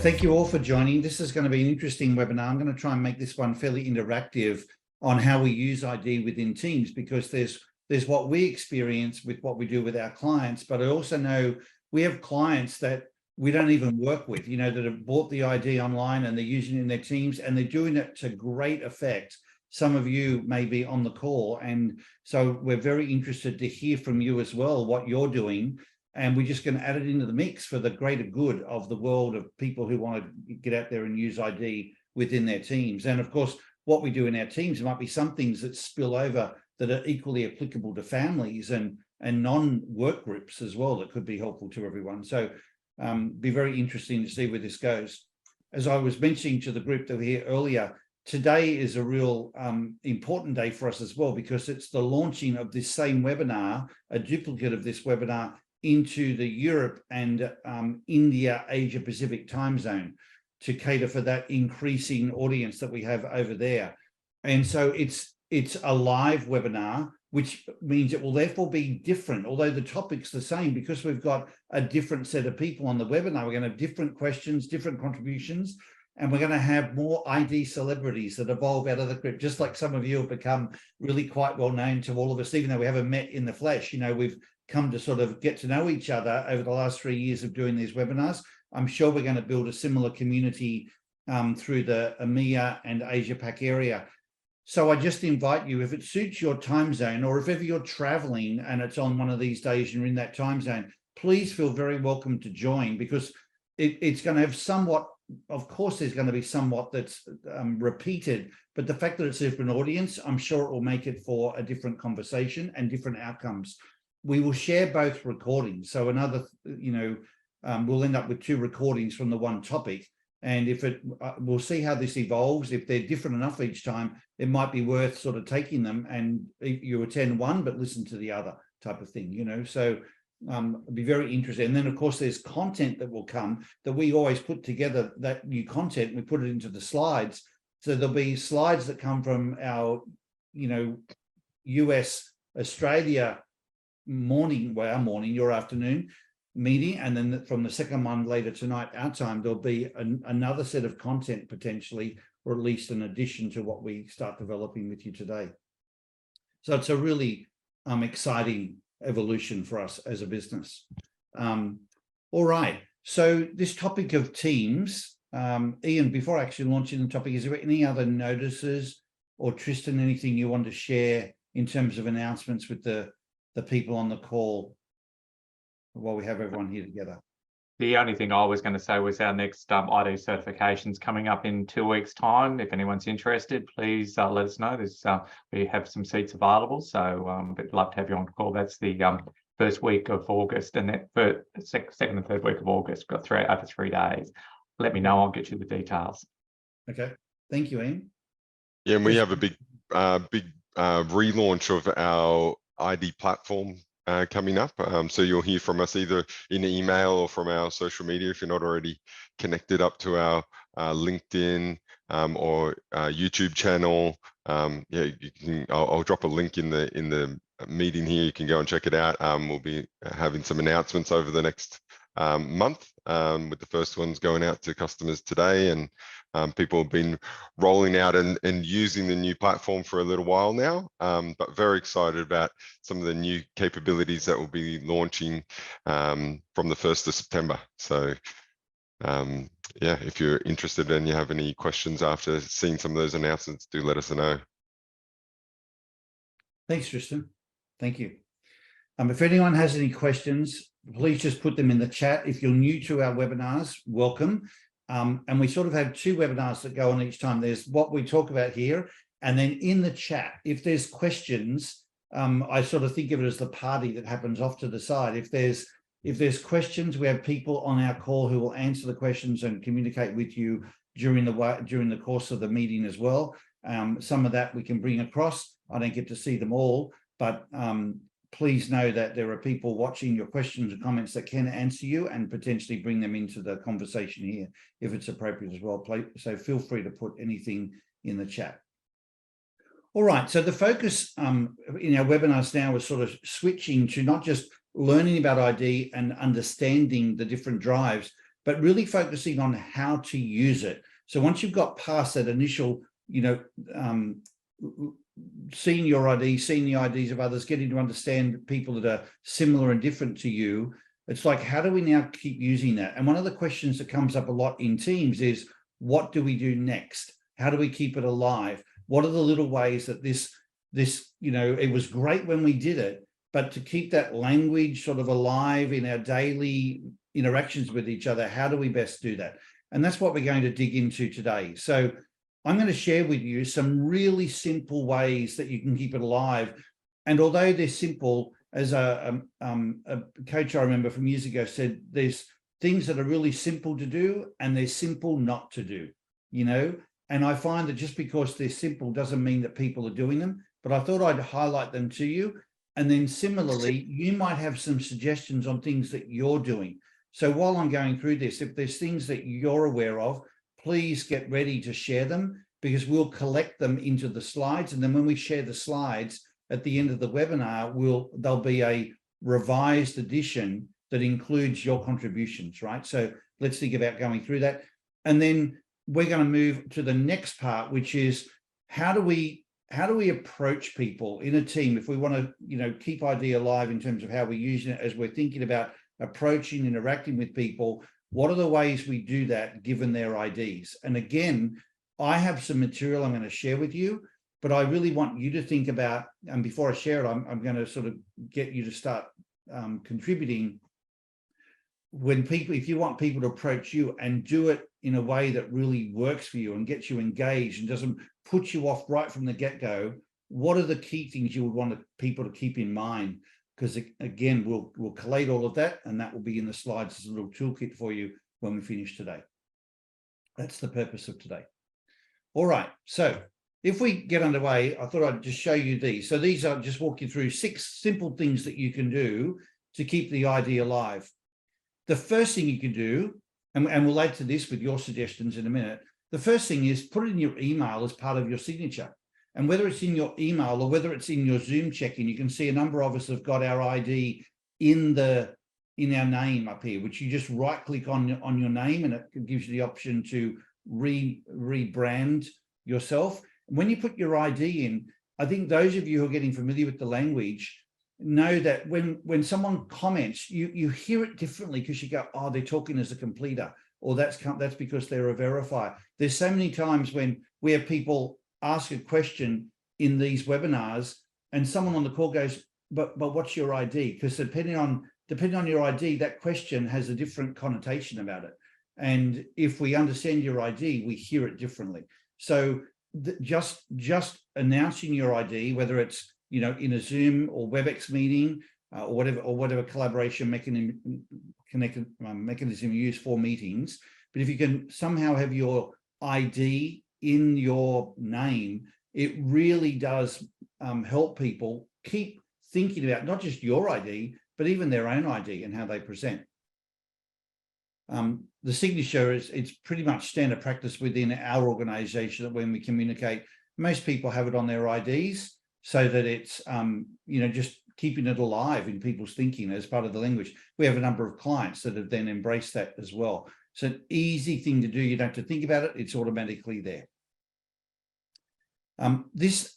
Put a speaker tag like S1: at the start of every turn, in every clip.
S1: Thank you all for joining. This is going to be an interesting webinar. I'm going to try and make this one fairly interactive on how we use ID within teams, because there's what we experience with what we do with our clients, but I also know we have clients that we don't even work with, you know, that have bought the ID online and they're using it in their teams and they're doing it to great effect. Some of you may be on the call, and so we're very interested to hear from you as well, what you're doing. And we're just going to add it into the mix for the greater good of the world of people who want to get out there and use ID within their teams. And of course, what we do in our teams might be some things that spill over that are equally applicable to families and non-work groups as well, that could be helpful to everyone. So be very interesting to see where this goes. As I was mentioning to the group that were here earlier, today is a real important day for us as well, because it's the launching of this same webinar, a duplicate of this webinar, into the Europe and India, Asia Pacific time zone to cater for that increasing audience that we have over there. And so it's a live webinar, which means it will therefore be different, although the topic's the same, because we've got a different set of people on the webinar. We're going to have different questions, different contributions, and we're going to have more ID celebrities that evolve out of the group, just like some of you have become really quite well known to all of us, even though we haven't met in the flesh. You know, we've come to sort of get to know each other over the last 3 years of doing these webinars. I'm sure we're going to build a similar community through the EMEA and Asia Pac area. So I just invite you, if it suits your time zone, or if ever you're traveling and it's on one of these days and you're in that time zone, please feel very welcome to join, because it's going to have somewhat, of course, there's going to be somewhat that's repeated, but the fact that it's a different audience, I'm sure it will make it for a different conversation and different outcomes. We will share both recordings. So another, you know, we'll end up with 2 recordings from the one topic. And if it, we'll see how this evolves. If they're different enough each time, it might be worth sort of taking them and you attend one, but listen to the other type of thing, you know. So it'll be very interesting. And then of course there's content that will come that we always put together, that new content, we put it into the slides. So there'll be slides that come from our, you know, US, Australia morning, well, our morning, your afternoon meeting, and then from the second one later tonight, our time, there'll be another set of content potentially, or at least an addition to what we start developing with you today. So it's a really exciting evolution for us as a business. All right, so this topic of teams, Ian, before actually launching the topic, is there any other notices, or Tristan, anything you want to share in terms of announcements with the people on the call while we have everyone here together?
S2: The only thing I was going to say was our next ID certification's coming up in 2 weeks' time. If anyone's interested, please let us know. There's we have some seats available, so we'd love to have you on call. That's the first week of August, and that for second and third week of August. Got over 3 days. Let me know. I'll get you the details.
S1: Okay, thank you, Ian.
S3: Yeah, and we have a big relaunch of our ID platform coming up. So you'll hear from us either in email or from our social media if you're not already connected up to our LinkedIn or YouTube channel. Yeah, you can. I'll drop a link in the meeting here. You can go and check it out. We'll be having some announcements over the next month, with the first ones going out to customers today, and people have been rolling out and using the new platform for a little while now, but very excited about some of the new capabilities that will be launching from the 1st of September. So yeah, if you're interested and you have any questions after seeing some of those announcements, do let us know.
S1: Thanks, Tristan. Thank you. If anyone has any questions, please just put them in the chat. If you're new to our webinars, welcome. And we sort of have 2 webinars that go on each time. There's what we talk about here, and then in the chat, if there's questions, I sort of think of it as the party that happens off to the side. If there's questions, we have people on our call who will answer the questions and communicate with you during the course of the meeting as well. Some of that we can bring across. I don't get to see them all, but please know that there are people watching your questions and comments that can answer you and potentially bring them into the conversation here if it's appropriate as well. So feel free to put anything in the chat. All right, so the focus in our webinars now is sort of switching to not just learning about ID and understanding the different drives, but really focusing on how to use it. So once you've got past that initial, seeing your ID, seeing the IDs of others, getting to understand people that are similar and different to you, it's like, how do we now keep using that? And one of the questions that comes up a lot in teams is, what do we do next? How do we keep it alive? What are the little ways that this, it was great when we did it, but to keep that language sort of alive in our daily interactions with each other, how do we best do that? And that's what we're going to dig into today. So I'm going to share with you some really simple ways that you can keep it alive. And although they're simple, as a coach I remember from years ago said, there's things that are really simple to do and they're simple not to do, and I find that just because they're simple doesn't mean that people are doing them, but I thought I'd highlight them to you. And then similarly, you might have some suggestions on things that you're doing. So while I'm going through this, if there's things that you're aware of, please get ready to share them, because we'll collect them into the slides. And then when we share the slides at the end of the webinar, there'll be a revised edition that includes your contributions, right? So let's think about going through that. And then we're going to move to the next part, which is how do we approach people in a team if we want to, keep ID alive in terms of how we're using it as we're thinking about approaching, interacting with people. What are the ways we do that given their IDs? And again, I have some material I'm going to share with you, but I really want you to think about, and before I share it, I'm going to sort of get you to start contributing. If you want people to approach you and do it in a way that really works for you and gets you engaged and doesn't put you off right from the get-go, what are the key things you would want people to keep in mind? Because again, we'll collate all of that, and that will be in the slides as a little toolkit for you when we finish today. That's the purpose of today. All right, so if we get underway, I thought I'd just show you these. So these are just walk you through 6 simple things that you can do to keep the ID alive. The first thing you can do, and we'll add to this with your suggestions in a minute, the first thing is put it in your email as part of your signature. And whether it's in your email or whether it's in your Zoom check-in, you can see a number of us have got our ID in our name up here, which you just right-click on your name, and it gives you the option to rebrand yourself. When you put your ID in, I think those of you who are getting familiar with the language know that when someone comments, you hear it differently, because you go, oh, they're talking as a completer, or that's because they're a verifier. There's so many times where people ask a question in these webinars and someone on the call goes, but what's your ID? Because depending on your ID, that question has a different connotation about it. And if we understand your ID, we hear it differently. So just announcing your ID, whether it's in a Zoom or WebEx meeting or whatever collaboration mechanism you use for meetings, but if you can somehow have your ID in your name, it really does help people keep thinking about not just your ID, but even their own ID and how they present. The signature it's pretty much standard practice within our organization that when we communicate, most people have it on their IDs so that it's, just keeping it alive in people's thinking as part of the language. We have a number of clients that have then embraced that as well. It's an easy thing to do. You don't have to think about it. It's automatically there. This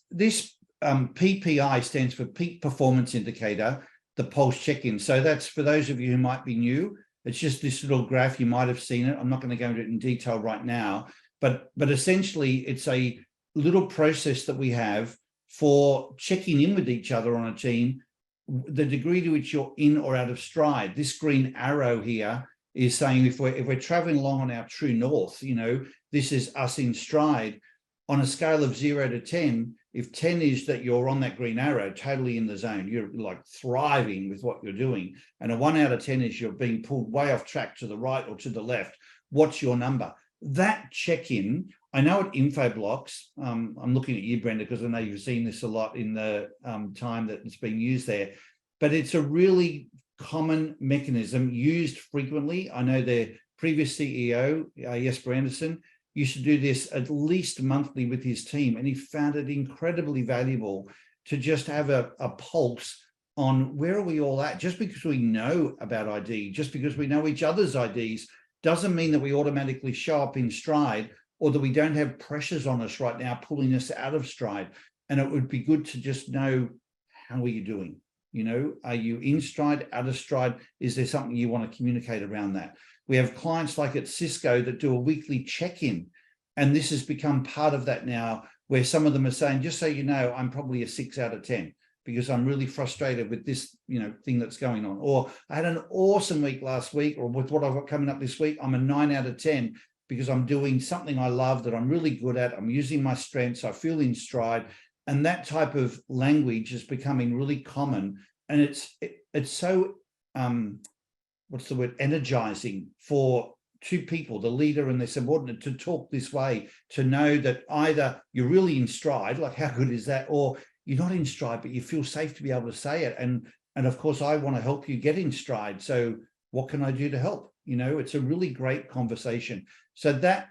S1: PPI stands for Peak Performance Indicator, the Pulse Check-in. So that's for those of you who might be new. It's just this little graph. You might have seen it. I'm not going to go into it in detail right now, but essentially it's a little process that we have for checking in with each other on a team, the degree to which you're in or out of stride. This green arrow here is saying if we're traveling along on our true north, this is us in stride. On a scale of 0 to 10, if 10 is that you're on that green arrow, totally in the zone, you're like thriving with what you're doing. And a 1 out of 10 is you're being pulled way off track to the right or to the left. What's your number? That check-in, I know at info blocks, I'm looking at you, Brenda, because I know you've seen this a lot in the time that it's been used there, but it's a really common mechanism used frequently. I know their previous CEO, Jesper Anderson, used to do this at least monthly with his team, and he found it incredibly valuable to just have a pulse on where are we all at. Just because we know about ID, just because we know each other's IDs, doesn't mean that we automatically show up in stride, or that we don't have pressures on us right now pulling us out of stride. And it would be good to just know, how are you doing? You know, are you in stride, out of stride? Is there something you want to communicate around that? We have clients like at Cisco that do a weekly check-in, and this has become part of that now, where some of them are saying, just so you know, I'm probably a 6 out of 10 because I'm really frustrated with this, you know, thing that's going on. Or I had an awesome week last week, or with what I've got coming up this week, I'm a 9 out of 10 because I'm doing something I love that I'm really good at. I'm using my strengths. I feel in stride. And that type of language is becoming really common. And it's so, what's the word, energizing for two people, the leader and the subordinate, to talk this way, to know that either you're really in stride, like how good is that, or you're not in stride, but you feel safe to be able to say it. And of course, I want to help you get in stride. So what can I do to help? You know, it's a really great conversation. So that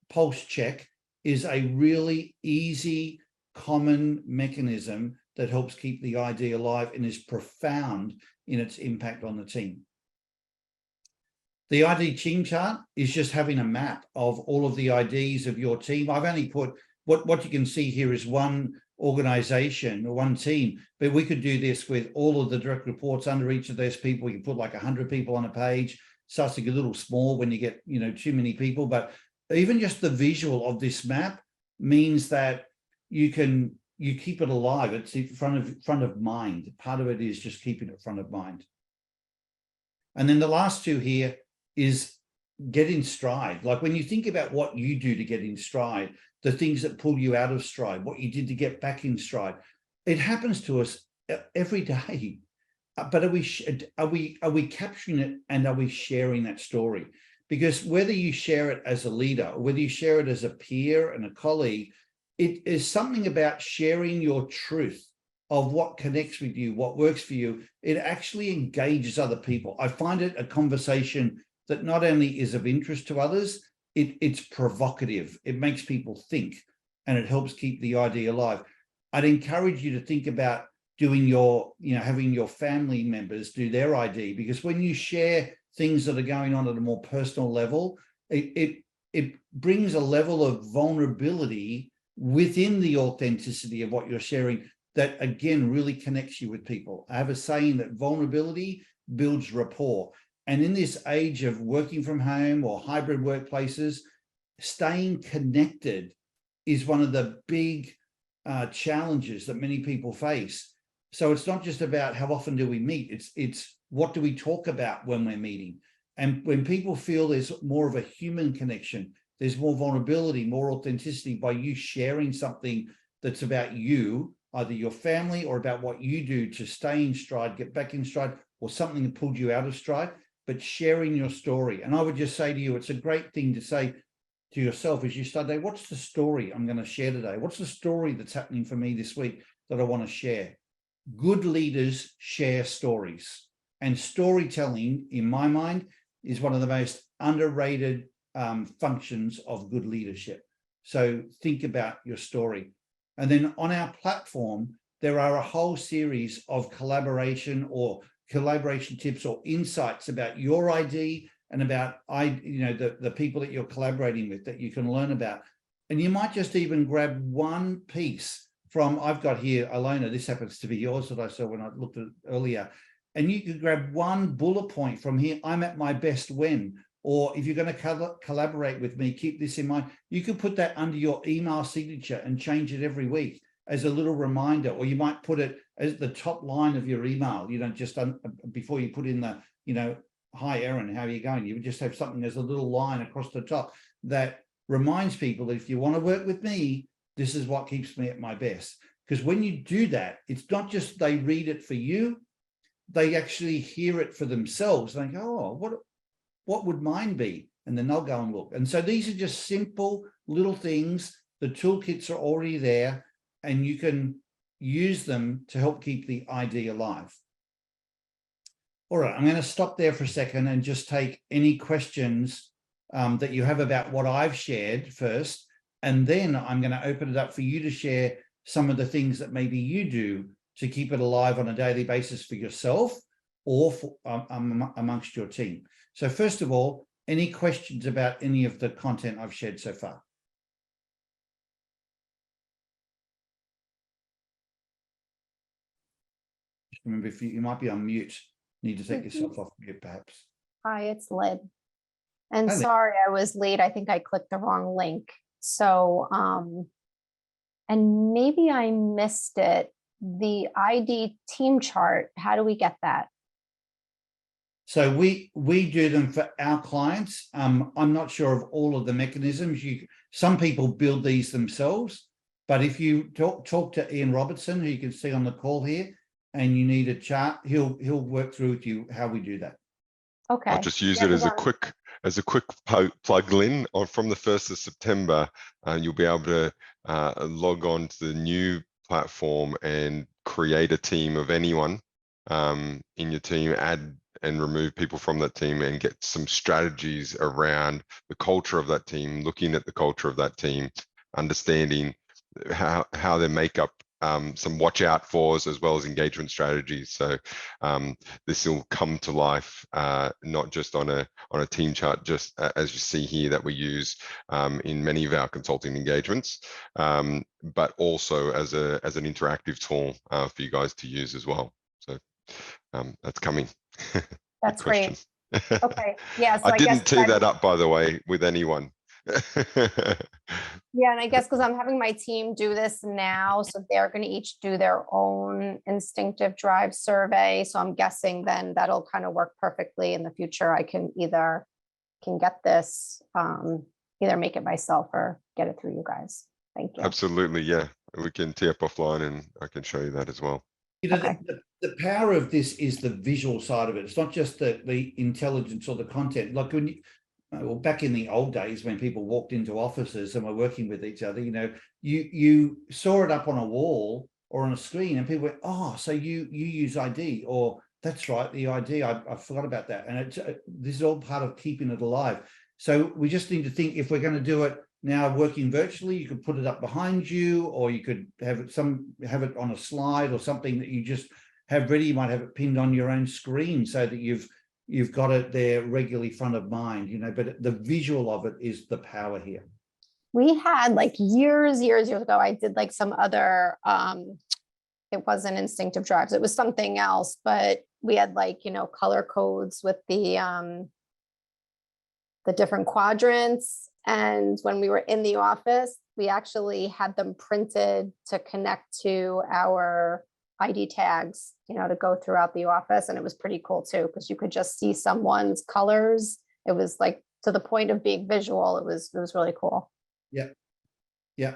S1: pulse check is a really easy, common mechanism that helps keep the ID alive and is profound in its impact on the team. The ID team chart is just having a map of all of the IDs of your team. I've only put, what you can see here is one organization or one team, but we could do this with all of the direct reports under each of those people. You put like 100 people on a page. Starts to get a little small when you get, you know, too many people, but even just the visual of this map means that you keep it alive. It's in front of mind. Part of it is just keeping it front of mind. And then the last two here is get in stride. Like when you think about what you do to get in stride, the things that pull you out of stride, what you did to get back in stride, it happens to us every day. But are we capturing it, and are we sharing that story? Because whether you share it as a leader, or whether you share it as a peer and a colleague, it is something about sharing your truth of what connects with you, what works for you. It actually engages other people. I find it a conversation that not only is of interest to others, it's provocative. It makes people think, and it helps keep the idea alive. I'd encourage you to think about doing your, having your family members do their ID, because when you share things that are going on at a more personal level, it brings a level of vulnerability within the authenticity of what you're sharing that, again, really connects you with people. I have a saying that vulnerability builds rapport. And in this age of working from home or hybrid workplaces, staying connected is one of the big challenges that many people face. So it's not just about how often do we meet, it's what do we talk about when we're meeting. And when people feel there's more of a human connection, there's more vulnerability, more authenticity by you sharing something that's about you, either your family or about what you do to stay in stride, get back in stride, or something that pulled you out of stride, but sharing your story. And I would just say to you, it's a great thing to say to yourself as you start today, what's the story I'm going to share today? What's the story that's happening for me this week that I want to share? Good leaders share stories, and storytelling, in my mind, is one of the most underrated functions of good leadership. So think about your story. And then on our platform, there are a whole series of collaboration tips or insights about your ID and about the people that you're collaborating with that you can learn about. And you might just even grab one piece from, I've got here, Alona, this happens to be yours that I saw when I looked at it earlier. And you could grab one bullet point from here, I'm at my best when, or if you're going to collaborate with me, keep this in mind. You could put that under your email signature and change it every week as a little reminder, or you might put it as the top line of your email, just before you put in the, hi, Aaron, how are you going? You would just have something as a little line across the top that reminds people that if you want to work with me, this is what keeps me at my best. Because when you do that, it's not just they read it for you, they actually hear it for themselves. They go, oh, what would mine be? And then they'll go and look. And so these are just simple little things. The toolkits are already there, and you can use them to help keep the ID alive. All right, I'm going to stop there for a second and just take any questions that you have about what I've shared first. And then I'm going to open it up for you to share some of the things that maybe you do to keep it alive on a daily basis for yourself or for, amongst your team. So first of all, any questions about any of the content I've shared so far? Just remember, if you might be on mute, need to take yourself off mute, perhaps.
S4: Hi, it's Lyd. And
S1: Hi, Lyd.
S4: sorry, I was late. I think I clicked the wrong link. So, and maybe I missed it. The ID team chart, how do we get that?
S1: So we do them for our clients. I'm not sure of all of the mechanisms. Some people build these themselves, but if you talk to Ian Robertson, who you can see on the call here, and you need a chart, he'll work through with you how we do that.
S4: Okay.
S3: I'll just use
S4: Yeah,
S3: it as a
S4: 'cause
S3: quick plug-in from the 1st of September. You'll be able to log on to the new platform and create a team of anyone in your team, add and remove people from that team, and get some strategies around the culture of that team, looking at the culture of that team, understanding how they make up some watch out fors as well as engagement strategies. So this will come to life, not just on a team chart, just as you see here that we use in many of our consulting engagements, but also as an interactive tool for you guys to use as well. So that's coming.
S4: That's great. Okay. Yeah. So
S3: I
S4: I guess
S3: didn't tee that up, by the way, with anyone.
S4: Yeah, and I guess because I'm having my team do this now, so they're going to each do their own instinctive drive survey. So I'm guessing then that'll kind of work perfectly in the future. I can get this, either make it myself or get it through you guys. Thank you.
S3: Absolutely, yeah. We can tee up offline and I can show you that as well.
S1: You know,
S4: Okay.
S1: the power of this is the visual side of it. It's not just the intelligence or the content. Like when well, back in the old days when people walked into offices and were working with each other, you saw it up on a wall or on a screen and people went, oh, so you use ID, or that's right, the ID, I forgot about that. And this is all part of keeping it alive. So we just need to think, if we're going to do it now working virtually, you could put it up behind you, or you could have it on a slide or something that you just have ready. You might have it pinned on your own screen so that you've got it there regularly front of mind, but the visual of it is the power here.
S4: We had like years ago, I did like some other, it wasn't instinctive drives, it was something else, but we had like, color codes with the different quadrants. And when we were in the office, we actually had them printed to connect to our ID tags, to go throughout the office. And it was pretty cool too, because you could just see someone's colors. It was like, to the point of being visual, it was really cool.
S1: Yeah. Yeah.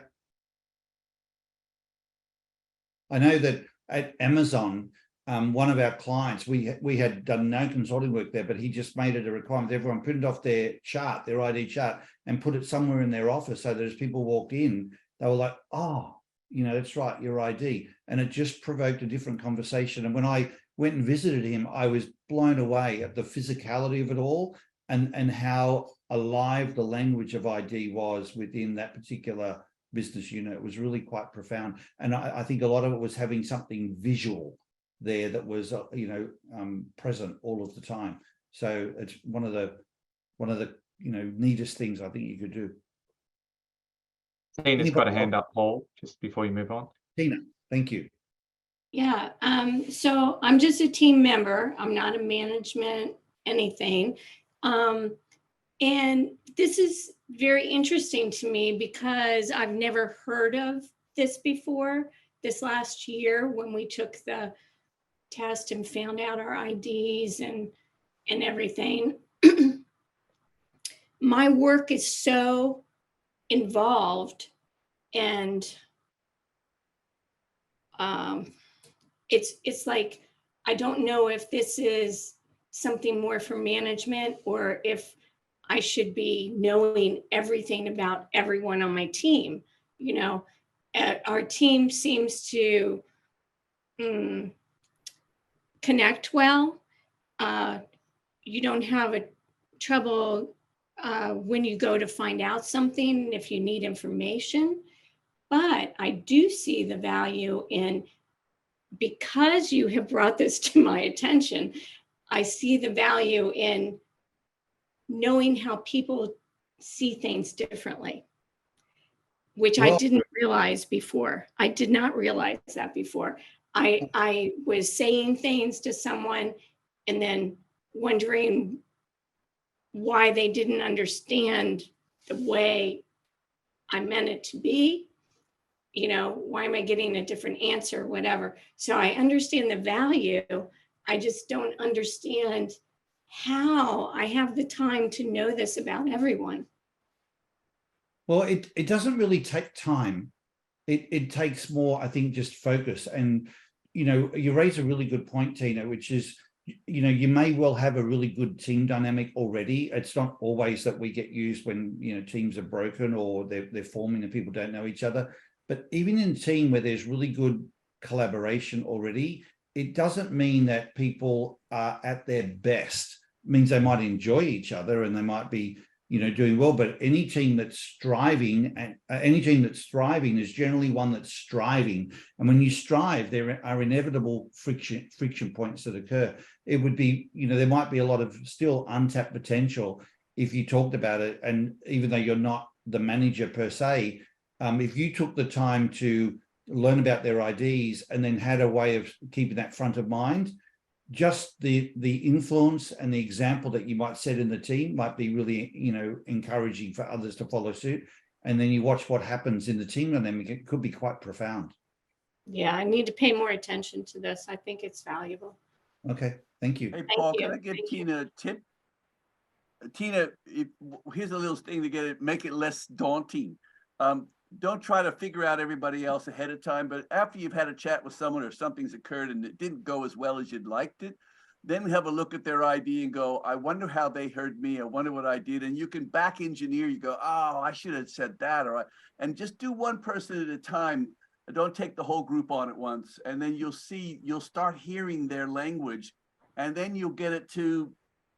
S1: I know that at Amazon, one of our clients, we had done no consulting work there, but he just made it a requirement. Everyone printed off their chart, their ID chart, and put it somewhere in their office so that as people walked in, they were like, oh, that's right, your ID. And it just provoked a different conversation. And when I went and visited him, I was blown away at the physicality of it all and how alive the language of ID was within that particular business unit. It was really quite profound. And I think a lot of it was having something visual there that was, present all of the time. So it's one of the neatest things I think you could do.
S2: Tina's got a hand up, Paul, just before you move on.
S1: Tina, thank you.
S5: Yeah, so I'm just a team member. I'm not a management anything. And this is very interesting to me because I've never heard of this before. This last year when we took the test and found out our IDs and everything, my work is so involved, and it's like, I don't know if this is something more for management or if I should be knowing everything about everyone on my team. Our team seems to connect well. You don't have a trouble when you go to find out something, if you need information. But I do see the value in, because you have brought this to my attention, I see the value in knowing how people see things differently, which I
S1: Well-
S5: didn't realize before. I did not realize that before. I was saying things to someone and then wondering why they didn't understand the way I meant it to be. You know, why am I getting a different answer, whatever. So I understand the value. I just don't understand how I have the time to know this about everyone.
S1: Well, it doesn't really take time. It takes more, I think, just focus. And, you know, you raise a really good point, Tina, which is, you know, you may well have a really good team dynamic already. It's not always that we get used when, you know, teams are broken or they're forming and people don't know each other. But even in a team where there's really good collaboration already, it doesn't mean that people are at their best. It means they might enjoy each other and they might be, you know, doing well. But any team that's striving, and any team that's thriving is generally one that's striving. And when you strive, there are inevitable friction points that occur. It would be, you know, there might be a lot of still untapped potential if you talked about it. And even though you're not the manager per se, if you took the time to learn about their IDs and then had a way of keeping that front of mind, just the influence and the example that you might set in the team might be really, you know, encouraging for others to follow suit. And then you watch what happens in the team dynamic. It could be quite profound.
S5: Yeah, I need to pay more attention to this. I think it's valuable.
S1: Okay, thank you.
S6: Hey,
S5: Thank
S6: Paul,
S5: you.
S6: can I give
S5: Thank you.
S6: Tina a tip? Tina, here's a little thing to get it, make it less daunting. Don't try to figure out everybody else ahead of time, but after you've had a chat with someone or something's occurred and it didn't go as well as you'd liked it, then have a look at their ID and go, I wonder how they heard me. I wonder what I did. And you can back engineer, you go, oh, I should have said that. And just do one person at a time. Don't take the whole group on at once. And then you'll start hearing their language and then you'll get it to,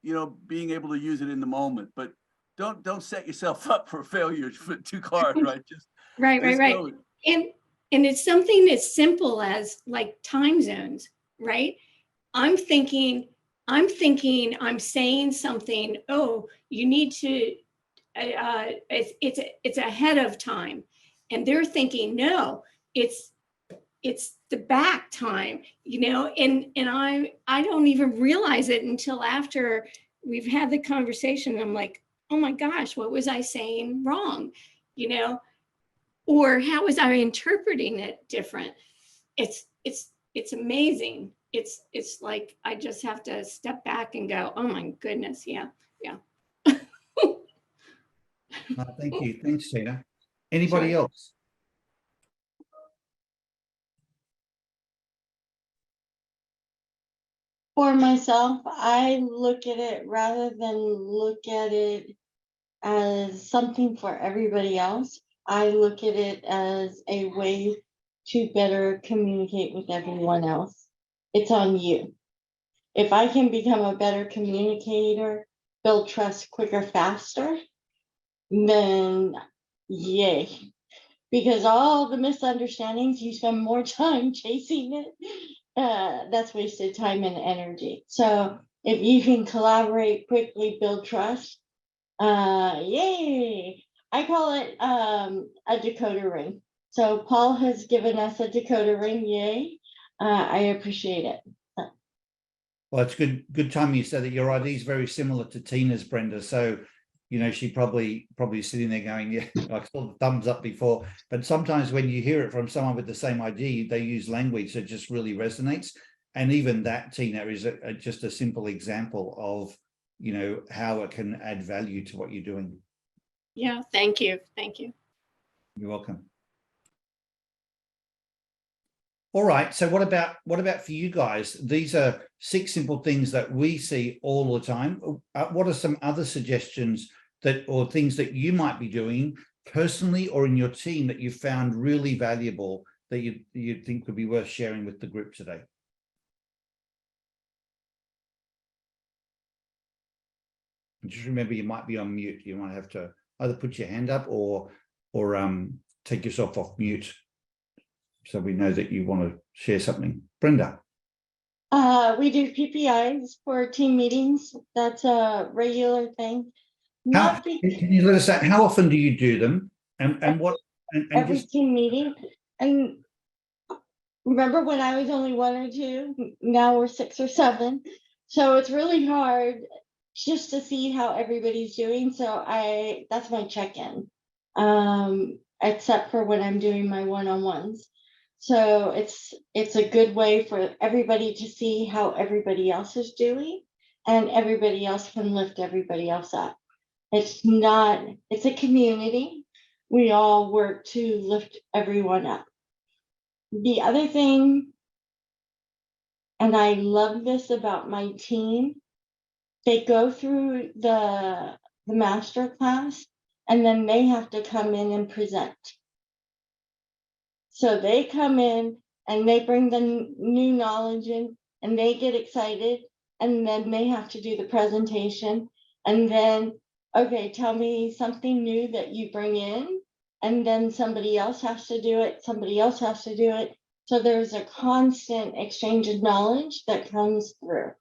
S6: you know, being able to use it in the moment. But don't set yourself up for failure too hard, right? Just
S5: Right.
S6: go.
S5: And it's something as simple as like time zones, right? I'm thinking, I'm saying something, oh, you need to, it's ahead of time. And they're thinking, no, it's the back time, you know, and I don't even realize it until after we've had the conversation. I'm like, oh my gosh, what was I saying wrong? You know, or how was I interpreting it different? It's amazing. It's like I just have to step back and go, oh my goodness, yeah.
S1: Thank you. Thanks, Tina. Anybody
S5: Sure.
S1: else?
S7: For myself, I look at it rather than look at it as something for everybody else. I look at it as a way to better communicate with everyone else. It's on you. If I can become a better communicator, build trust quicker, faster, then yay. Because all the misunderstandings, you spend more time chasing it. That's wasted time and energy. So if you can collaborate quickly, build trust, yay. I call it a decoder ring. So Paul has given us a decoder ring, yay. I appreciate it.
S1: Well, it's good time you said that your ID is very similar to Tina's, Brenda. So, you know, she probably sitting there going, yeah, I saw the thumbs up before. But sometimes when you hear it from someone with the same ID, they use language that just really resonates. And even that, Tina, is just a simple example of, you know, how it can add value to what you're doing.
S5: Yeah, thank you.
S1: You're welcome. All right. So what about for you guys? These are 6 simple things that we see all the time. What are some other suggestions or things that you might be doing personally or in your team that you found really valuable that you think would be worth sharing with the group today? Just remember, you might be on mute. You might have to either put your hand up or take yourself off mute, so we know that you want to share something. Brenda.
S7: We do PPIs for team meetings. That's a regular thing. Not be
S1: Can you let us know, how often do you do them? And what, and
S7: every
S1: just,
S7: team meeting. And remember when I was only 1 or 2, now we're 6 or 7. So it's really hard just to see how everybody's doing. So that's my check-in. Except for when I'm doing my one-on-ones. So it's a good way for everybody to see how everybody else is doing, and everybody else can lift everybody else up. It's a community. We all work to lift everyone up. The other thing, and I love this about my team, they go through the master class and then they have to come in and present. So they come in and they bring the new knowledge in and they get excited, and then they have to do the presentation, and then, okay, tell me something new that you bring in, and then somebody else has to do it, somebody else has to do it. So there's a constant exchange of knowledge that comes through.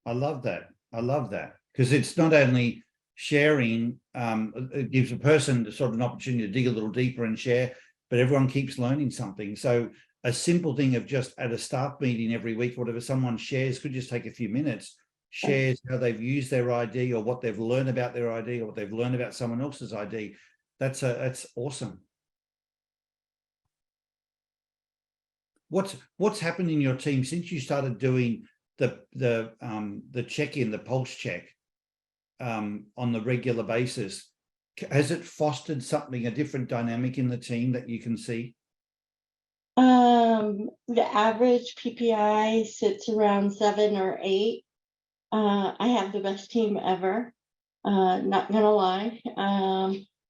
S1: I love that. I love that, because it's not only sharing, it gives a person the sort of an opportunity to dig a little deeper and share, but everyone keeps learning something. So a simple thing of just at a staff meeting every week, whatever someone shares, could just take a few minutes, shares how they've used their ID or what they've learned about their ID or what they've learned about someone else's ID. That's awesome. What's happened in your team since you started doing the check-in, the pulse check on the regular basis? Has it fostered something, a different dynamic in the team that you can see?
S7: The average PPI sits around 7 or 8. I have the best team ever. Not gonna lie.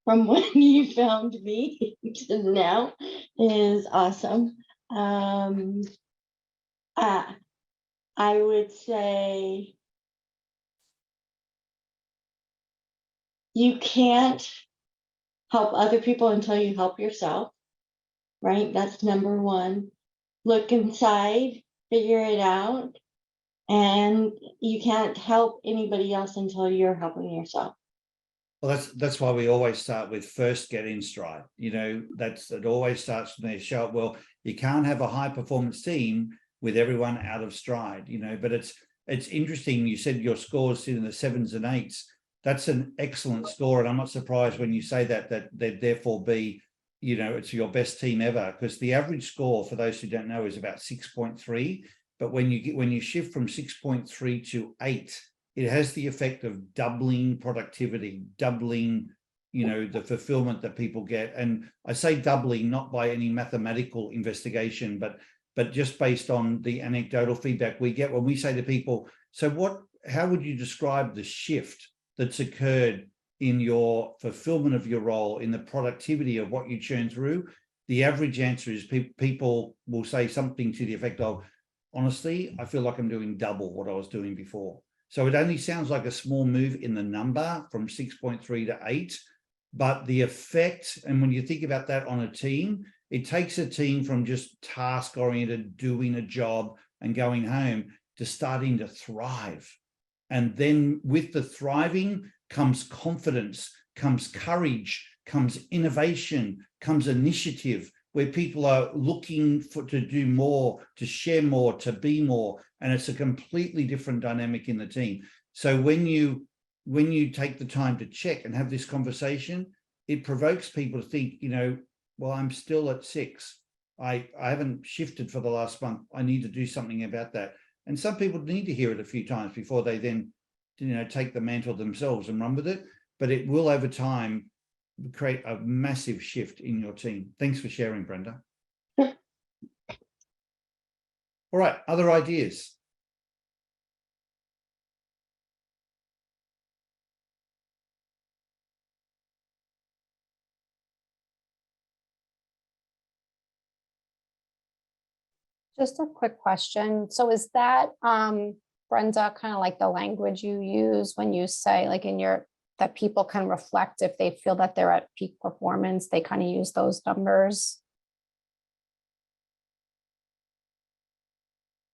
S7: From when you found me to now is awesome. I would say you can't help other people until you help yourself, right? That's number 1. Look inside, figure it out, and you can't help anybody else until you're helping yourself.
S1: Well, that's why we always start with first get in stride. You know, it always starts from there. Show up. Well, you can't have a high performance team with everyone out of stride, you know, but it's interesting. You said your scores sit in the 7s and 8s. That's an excellent score. And I'm not surprised when you say that they'd therefore be, you know, it's your best team ever, because the average score, for those who don't know, is about 6.3. But when you shift from 6.3 to 8, it has the effect of doubling productivity, doubling, you know, the fulfillment that people get. And I say doubling, not by any mathematical investigation, but just based on the anecdotal feedback we get when we say to people, so how would you describe the shift that's occurred in your fulfillment of your role, in the productivity of what you churn through? The average answer is people will say something to the effect of, honestly, I feel like I'm doing double what I was doing before. So it only sounds like a small move in the number from 6.3 to 8, but the effect, and when you think about that on a team, it takes a team from just task-oriented, doing a job and going home, to starting to thrive. And then with the thriving comes confidence, comes courage, comes innovation, comes initiative, where people are looking to do more, to share more, to be more. And it's a completely different dynamic in the team. So when you take the time to check and have this conversation, it provokes people to think, you know, well, I'm still at 6. I haven't shifted for the last month. I need to do something about that. And some people need to hear it a few times before they then, you know, take the mantle themselves and run with it. But it will, over time, create a massive shift in your team. Thanks for sharing, Brenda. All right, other ideas?
S4: Just a quick question. So is that, Brenda, kind of like the language you use when you say, like, that people can reflect if they feel that they're at peak performance, they kind of use those numbers?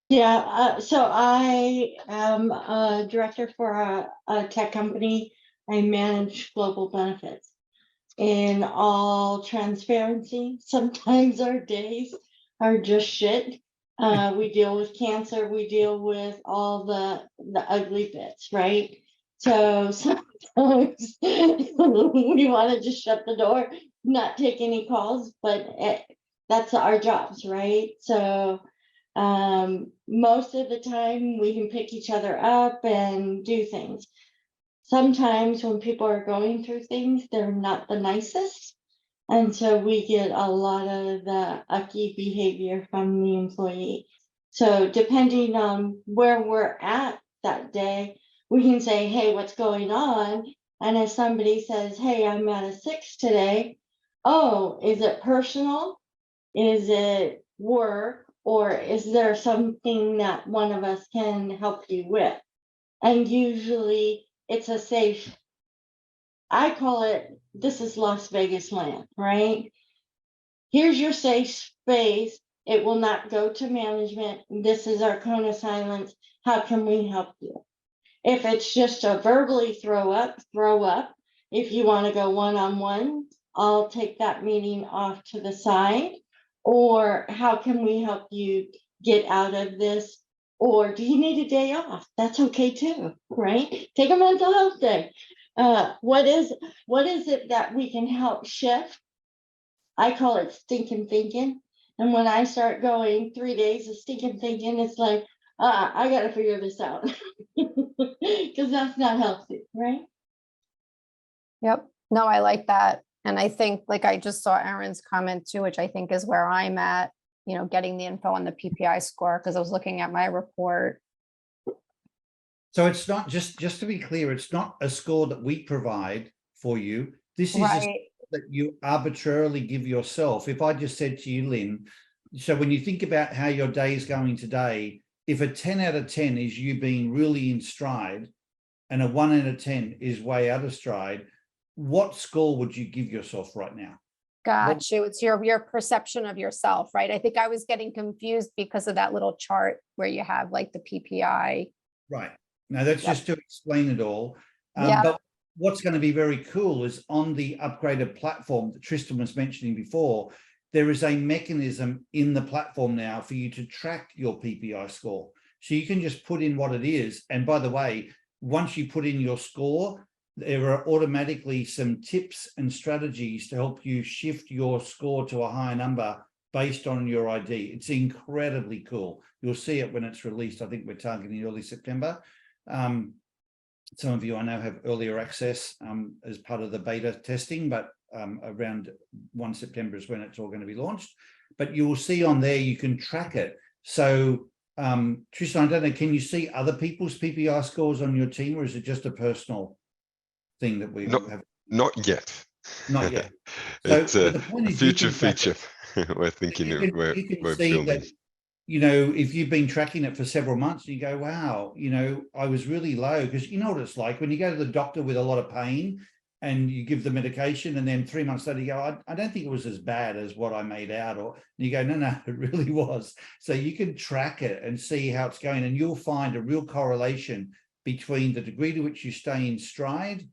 S7: Yeah, so I am a director for a tech company. I manage global benefits. In all transparency, sometimes our days are just shit. We deal with cancer, we deal with all the ugly bits, right? So sometimes we want to just shut the door, not take any calls, but that's our jobs, right? So most of the time we can pick each other up and do things. Sometimes when people are going through things, they're not the nicest. And so we get a lot of the ucky behavior from the employee. So depending on where we're at that day, we can say, hey, what's going on? And if somebody says, hey, I'm at a 6 today, oh, is it personal? Is it work? Or is there something that one of us can help you with? And usually it's a safe, I call it, this is Las Vegas land, right? Here's your safe space. It will not go to management. This is our cone of silence. How can we help you? If it's just a verbally throw up. If you want to go one-on-one, I'll take that meeting off to the side. Or how can we help you get out of this? Or do you need a day off? That's okay too, right? Take a mental health day. What is it that we can help shift? I call it stinking thinking. And when I start going 3 days of stinking thinking, it's like, I got to figure this out because that's not healthy, right?
S4: Yep. No, I like that. And I think, like, I just saw Erin's comment too, which I think is where I'm at, getting the info on the PPI score, because I was looking at my report.
S1: So it's not just to be clear, it's not a score that we provide for you. This is
S4: Right.
S1: that you arbitrarily give yourself. If I just said to you, Lynn, so when you think about how your day is going today, if a 10 out of 10 is you being really in stride and a 1 out of 10 is way out of stride, what score would you give yourself right now?
S4: Got you. It's your perception of yourself, right? I think I was getting confused because of that little chart where you have like the PPI.
S1: Right. Now that's just to explain it all.
S4: Yeah.
S1: But what's going to be very cool is on the upgraded platform that Tristan was mentioning before, there is a mechanism in the platform now for you to track your PPI score. So you can just put in what it is. And by the way, once you put in your score, there are automatically some tips and strategies to help you shift your score to a higher number based on your ID. It's incredibly cool. You'll see it when it's released. I think we're targeting early September. Some of you I know have earlier access as part of the beta testing, but around 1 September is when it's all going to be launched. But you will see on there, you can track it. So Tristan, I don't know, can you see other people's PPI scores on your team, or is it just a personal thing that we have?
S3: Not yet.
S1: Not yet. So
S3: It's a
S1: the point is
S3: future feature. We're thinking
S1: we're see
S3: building.
S1: that, if you've been tracking it for several months, you go, wow, I was really low, because you know what it's like when you go to the doctor with a lot of pain and you give the medication, and then 3 months later you go, I don't think it was as bad as what I made out, or you go, no, it really was. So you can track it and see how it's going, and you'll find a real correlation between the degree to which you stay in stride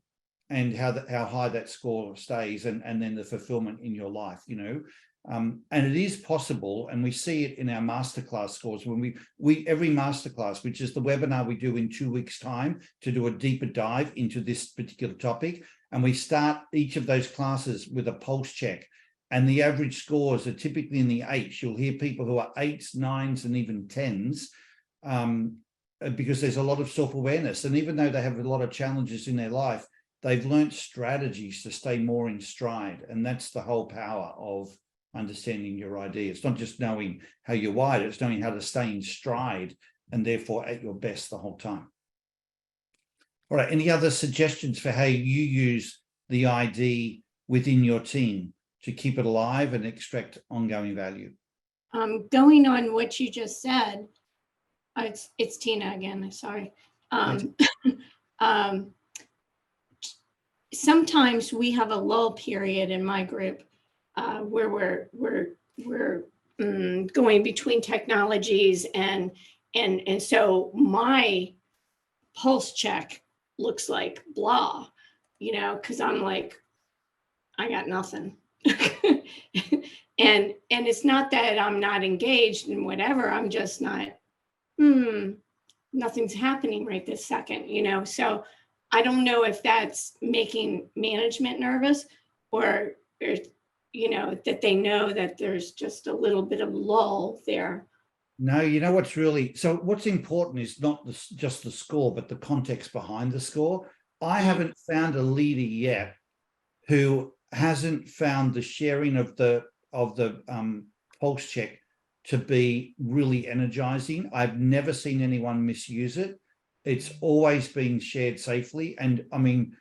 S1: and how high that score stays, and then the fulfillment in your life, and it is possible, and we see it in our masterclass scores when we every masterclass, which is the webinar we do in 2 weeks' time to do a deeper dive into this particular topic, and we start each of those classes with a pulse check, and the average scores are typically in the 8s. You'll hear people who are 8s, 9s, and even 10s, because there's a lot of self-awareness, and even though they have a lot of challenges in their life, they've learned strategies to stay more in stride, and that's the whole power of understanding your ID. It's not just knowing how you're wired, it's knowing how to stay in stride and therefore at your best the whole time. All right, any other suggestions for how you use the ID within your team to keep it alive and extract ongoing value?
S5: Going on what you just said, it's Tina again, sorry. Sometimes we have a lull period in my group where we're going between technologies, and And so my pulse check looks like blah, you know, because I'm like, I got nothing. and it's not that I'm not engaged in whatever, I'm just not, nothing's happening right this second, you know. So I don't know if that's making management nervous, or you know, that they know that there's just a little bit of lull there.
S1: No, you know what's really, so what's important is not just the score, but the context behind the score. I haven't found a leader yet who hasn't found the sharing of the pulse check to be really energizing. I've never seen anyone misuse it. It's always been shared safely. And I mean,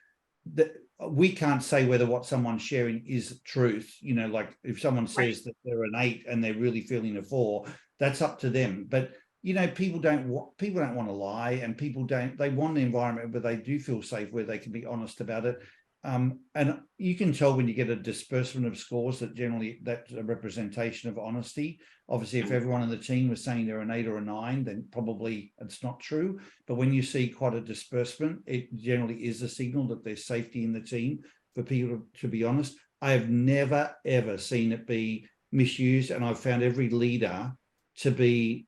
S1: we can't say whether what someone's sharing is truth. You know, like if someone says that they're an 8 and they're really feeling a 4, that's up to them. But you know, people don't want to lie, and they want an environment where they do feel safe, where they can be honest about it. And you can tell when you get a disbursement of scores that generally that's a representation of honesty. Obviously, if everyone on the team was saying they're an 8 or a 9, then probably it's not true. But when you see quite a disbursement, it generally is a signal that there's safety in the team for people to be honest. I have never, ever seen it be misused. And I've found every leader to be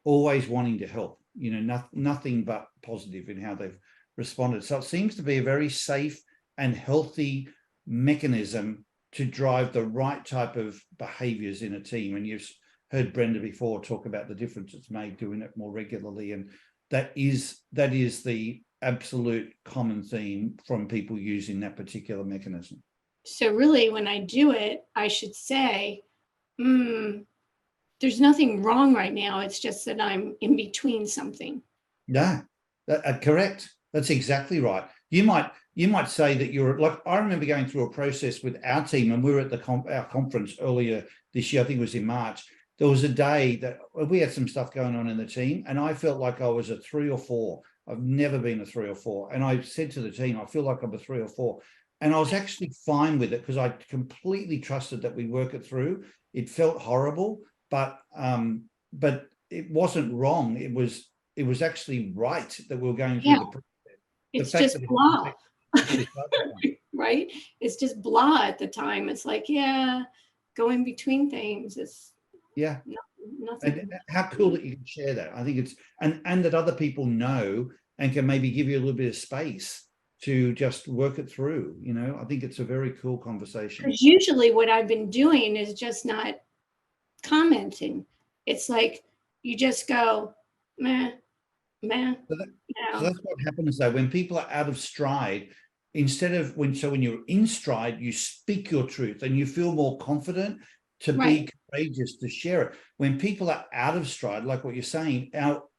S1: always wanting to help, you know, nothing but positive in how they've responded. So it seems to be a very safe and healthy mechanism to drive the right type of behaviors in a team. And you've heard Brenda before talk about the difference it's made doing it more regularly. And that is the absolute common theme from people using that particular mechanism.
S5: So really, when I do it, I should say, there's nothing wrong right now. It's just that I'm in between something.
S1: Yeah, correct. That's exactly right. You might say that you're like, I remember going through a process with our team, and we were at our conference earlier this year. I think it was in March. There was a day that we had some stuff going on in the team, and I felt like I was a 3 or 4. I've never been a 3 or 4. And I said to the team, I feel like I'm a 3 or 4. And I was actually fine with it because I completely trusted that we work it through. It felt horrible, but it wasn't wrong. It was actually right that we were going through the process.
S5: It's just blah. Right? It's just blah at the time. It's like, yeah, going between things is nothing.
S1: And how cool that you can share that. I think it's and that other people know and can maybe give you a little bit of space to just work it through. You know, I think it's a very cool conversation.
S5: Because usually what I've been doing is just not commenting. It's like you just go, meh.
S1: So that's what happens though when people are out of stride. Instead of when you're in stride, you speak your truth and you feel more confident to be courageous to share it. When people are out of stride, like what you're saying,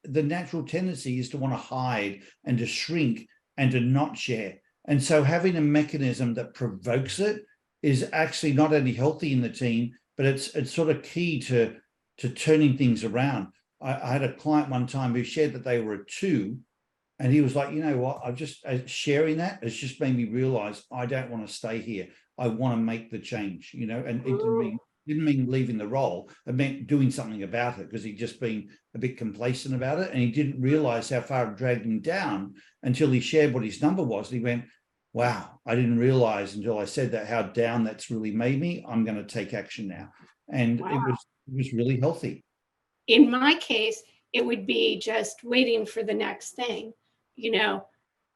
S1: the natural tendency is to want to hide and to shrink and to not share. And so having a mechanism that provokes it is actually not only healthy in the team, but it's sort of key to turning things around. I had a client one time who shared that they were a 2, and he was like, you know what, I've just sharing that has just made me realize I don't want to stay here. I want to make the change, you know, and it didn't mean leaving the role. It meant doing something about it because he'd just been a bit complacent about it. And he didn't realize how far it dragged him down until he shared what his number was. And he went, wow, I didn't realize until I said that how down that's really made me. I'm going to take action now. And it was really healthy.
S5: In my case, it would be just waiting for the next thing, you know.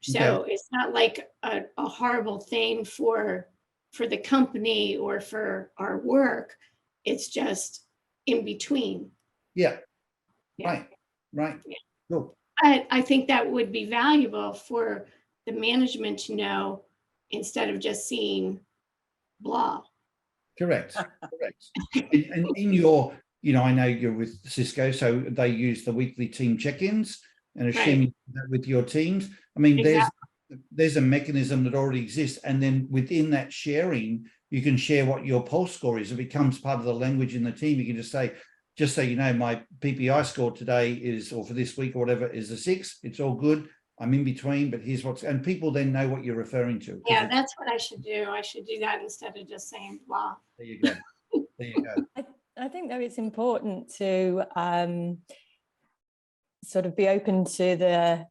S5: So it's not like a horrible thing for the company or for our work. It's just in between.
S1: Yeah. Right. Yeah. Cool.
S5: I think that would be valuable for the management to know instead of just seeing blah.
S1: Correct. And in your, you know, I know you're with Cisco, so they use the weekly team check-ins, and assuming that with your teams. I mean, there's a mechanism that already exists, and then within that sharing, you can share what your pulse score is. It becomes part of the language in the team. You can just say, just so you know, my PPI score today is, or for this week or whatever, is a 6. It's all good. I'm in between, but here's what's, and people then know what you're referring to.
S5: Yeah, that's what I should do. I should do that instead of just saying blah.
S1: There you go. There you go.
S8: I think though it's important to sort of be open to the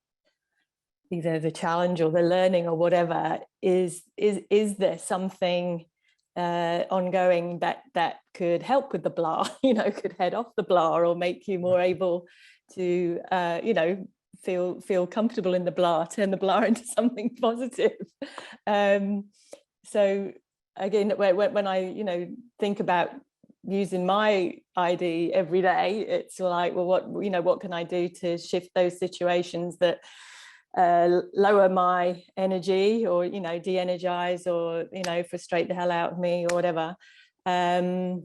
S8: either the challenge or the learning or whatever. Is there something ongoing that could help with the blah, could head off the blah or make you more able to feel comfortable in the blah, turn the blah into something positive. So again, when I think about using my ID every day, it's like, well, what can I do to shift those situations that lower my energy or de-energize or frustrate the hell out of me or whatever. I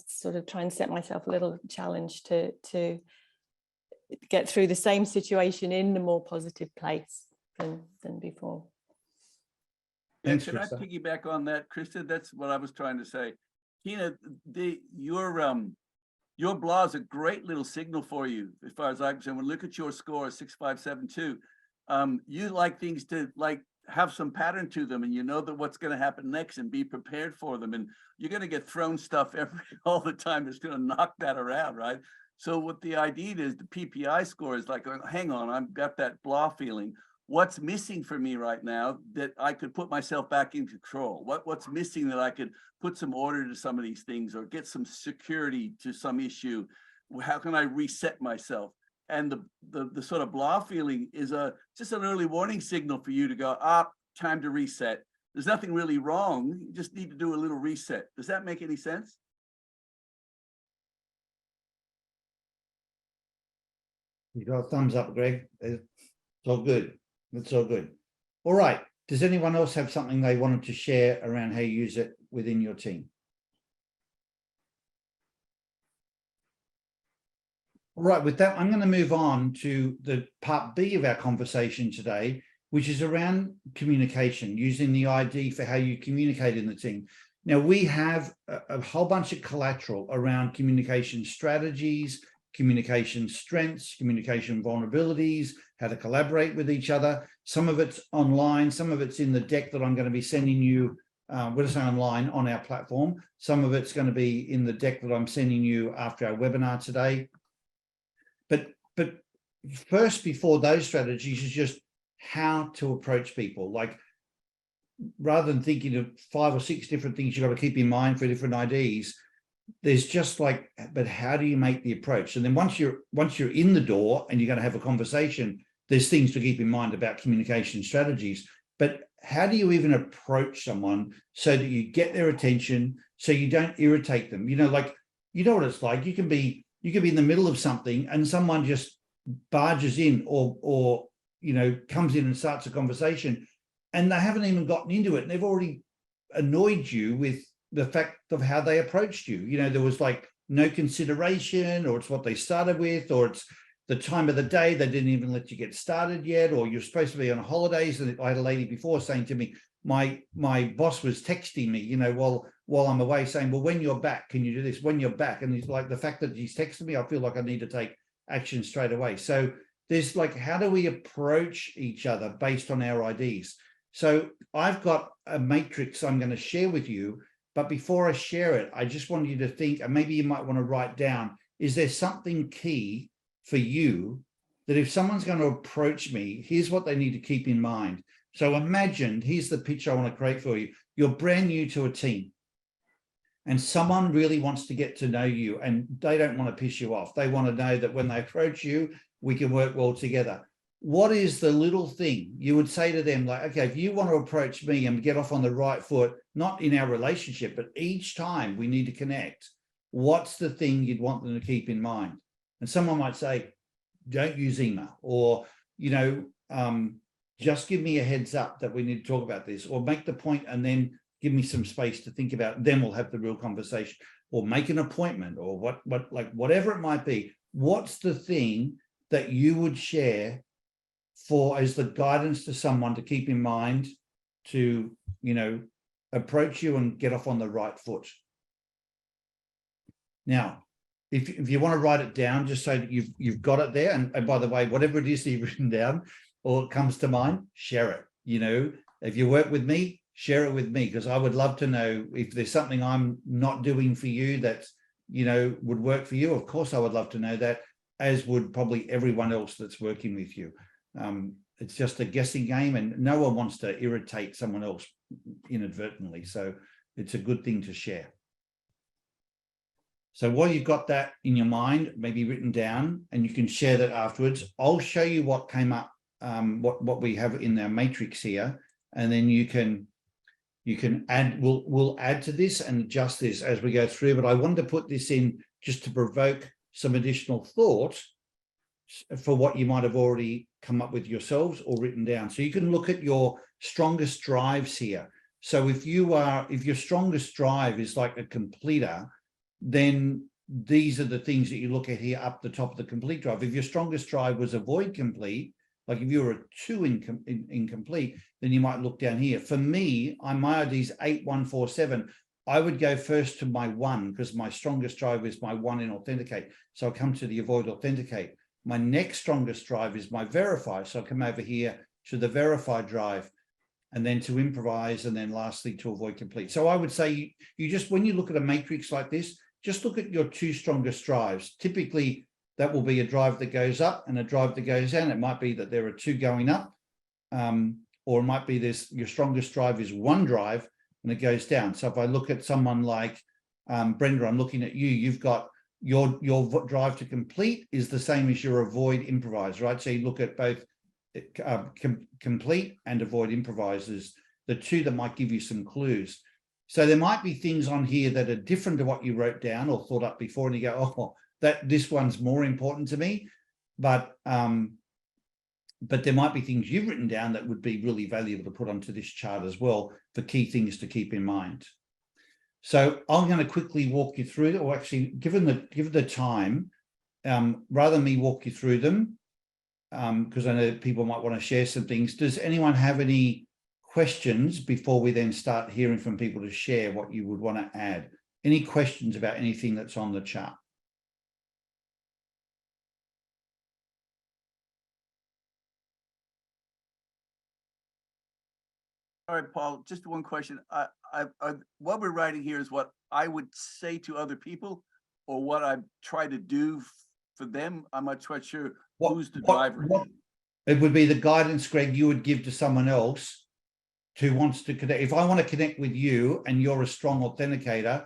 S8: sort of try and set myself a little challenge to get through the same situation in a more positive place than before.
S1: Thanks,
S6: can I
S1: Krista.
S6: piggyback on that, Krista? That's what I was trying to say. Tina, your blah is a great little signal for you, as far as I'm concerned. When look at your score, 6572. You like things to have some pattern to them, and you know that what's going to happen next, and be prepared for them. And you're going to get thrown stuff all the time that's going to knock that around, right? So what the idea is, the PPI score is like, hang on, I've got that blah feeling. What's missing for me right now that I could put myself back in control? What's missing that I could put some order to some of these things or get some security to some issue? How can I reset myself? And the sort of blah feeling is just an early warning signal for you to go, time to reset. There's nothing really wrong. You just need to do a little reset. Does that make any sense?
S1: You got a thumbs up, Greg. It's all good. It's all good. All right. Does anyone else have something they wanted to share around how you use it within your team? All right. With that, I'm going to move on to the part B of our conversation today, which is around communication, using the ID for how you communicate in the team. Now, we have a whole bunch of collateral around communication strategies, communication strengths, communication vulnerabilities, how to collaborate with each other. Some of it's online, some of it's in the deck that I'm going to be sending you, we'll say online on our platform. Some of it's going to be in the deck that I'm sending you after our webinar today. But first, before those strategies, is just how to approach people. Like, rather than thinking of 5 or 6 different things you've got to keep in mind for different IDs, there's just like, but how do you make the approach? And then once you're in the door and you're going to have a conversation, there's things to keep in mind about communication strategies. But how do you even approach someone so that you get their attention, so you don't irritate them? You know what it's like. You can be in the middle of something and someone just barges in or comes in and starts a conversation, and they haven't even gotten into it, and they've already annoyed you with the fact of how they approached you. There was like no consideration, or it's what they started with, or it's the time of the day, they didn't even let you get started yet, or you're supposed to be on holidays. And I had a lady before saying to me, my boss was texting me, while I'm away, saying, well, when you're back, can you do this? When you're back. And he's like, the fact that he's texting me, I feel like I need to take action straight away. So there's like, how do we approach each other based on our IDs? So I've got a matrix I'm going to share with you. But before I share it, I just want you to think, and maybe you might want to write down, is there something key for you that if someone's going to approach me, here's what they need to keep in mind. So imagine, here's the picture I want to create for you. You're brand new to a team and someone really wants to get to know you, and they don't want to piss you off. They want to know that when they approach you, we can work well together. What is the little thing you would say to them? Like, okay, if you want to approach me and get off on the right foot, not in our relationship, but each time we need to connect, what's the thing you'd want them to keep in mind? And someone might say, don't use email, or, just give me a heads up that we need to talk about this, or make the point and then give me some space to think about it. Then we'll have the real conversation, or make an appointment, or whatever it might be. What's the thing that you would share for as the guidance to someone to keep in mind to, approach you and get off on the right foot? Now, if you want to write it down, just so that you've got it there. And by the way, whatever it is that you've written down or it comes to mind, share it. If you work with me, share it with me, because I would love to know if there's something I'm not doing for you that, would work for you. Of course, I would love to know that. as would probably everyone else that's working with you. It's just a guessing game, and no one wants to irritate someone else inadvertently. So it's a good thing to share. So while you've got that in your mind, maybe written down, and you can share that afterwards, I'll show you what came up, what we have in our matrix here, and then you can add, we'll add to this and adjust this as we go through. But I wanted to put this in just to provoke some additional thought for what you might have already come up with yourselves or written down. So you can look at your strongest drives here. So if your strongest drive is like a completer, then these are the things that you look at here up the top of the complete drive. If your strongest drive was avoid complete, like if you were a 2 incomplete, then you might look down here. For me, my ID is 8147. I would go first to my 1 because my strongest drive is my 1 in authenticate. So I'll come to the avoid authenticate. My next strongest drive is my verify. So I'll come over here to the verify drive, and then to improvise, and then lastly to avoid complete. So I would say you just, when you look at a matrix like this, just look at your 2 strongest drives. Typically, that will be a drive that goes up and a drive that goes down. It might be that there are 2 going up, or it might be this, your strongest drive is 1 drive and it goes down. So if I look at someone like Brenda, I'm looking at you, you've got your drive to complete is the same as your avoid improvise, right? So you look at both complete and avoid improvisers, the 2 that might give you some clues. So there might be things on here that are different to what you wrote down or thought up before, and you go, oh, this one's more important to me. But there might be things you've written down that would be really valuable to put onto this chart as well for key things to keep in mind. So I'm going to quickly walk you through, or actually, given the time, rather than me walk you through them, because I know people might want to share some things. Does anyone have any questions before we then start hearing from people to share what you would want to add? Any questions about anything that's on the chart?
S6: All right, Paul, just one question. What we're writing here is what I would say to other people, or what I try to do for them. I'm not quite sure who's the driver.
S1: It would be the guidance, Greg, you would give to someone else who wants to connect. If I want to connect with you and you're a strong authenticator,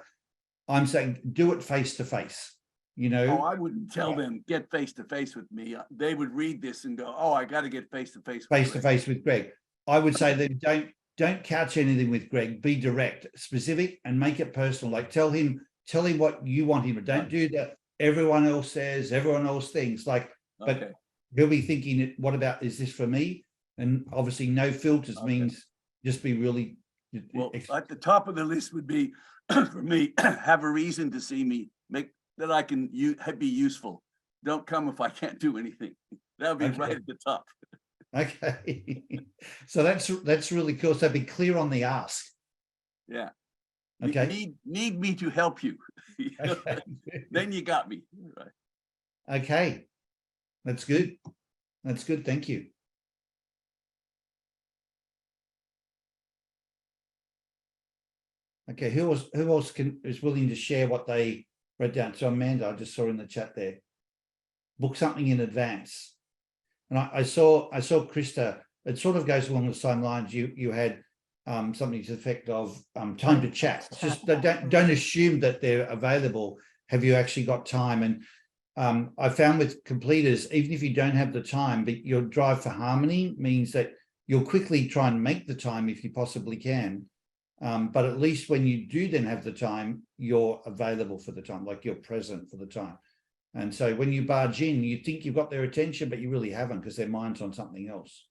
S1: I'm saying do it face to face. You know,
S6: I wouldn't tell them get face to face with me. They would read this and go, "Oh, I got to get face to face."
S1: Face to face with Greg. I would say that don't couch anything with Greg. Be direct, specific, and make it personal. Like tell him what you want him to. Don't do that. Everyone else says, everyone else thinks. Like, but he'll be thinking, what about, is this for me? And obviously, no filters means just be really.
S6: Well, at the top of the list would be for me, have a reason to see me, make that I can be useful. Don't come if I can't do anything. That'll be right at the top.
S1: Okay. So that's really cool. So be clear on the ask.
S6: Yeah.
S1: Okay.
S6: Need me to help you.
S1: Okay.
S6: Then you got me. Right.
S1: Okay. That's good. That's good. Thank you. Okay, who else is willing to share what they wrote down? So Amanda, I just saw in the chat there. Book something in advance. And I saw Krista, it sort of goes along the same lines. You had something to the effect of time to chat. Just don't assume that they're available. Have you actually got time? And I found with completers, even if you don't have the time, but your drive for harmony means that you'll quickly try and make the time if you possibly can. But at least when you do then have the time, you're available for the time, like you're present for the time. And so when you barge in, you think you've got their attention, but you really haven't because their mind's on something else.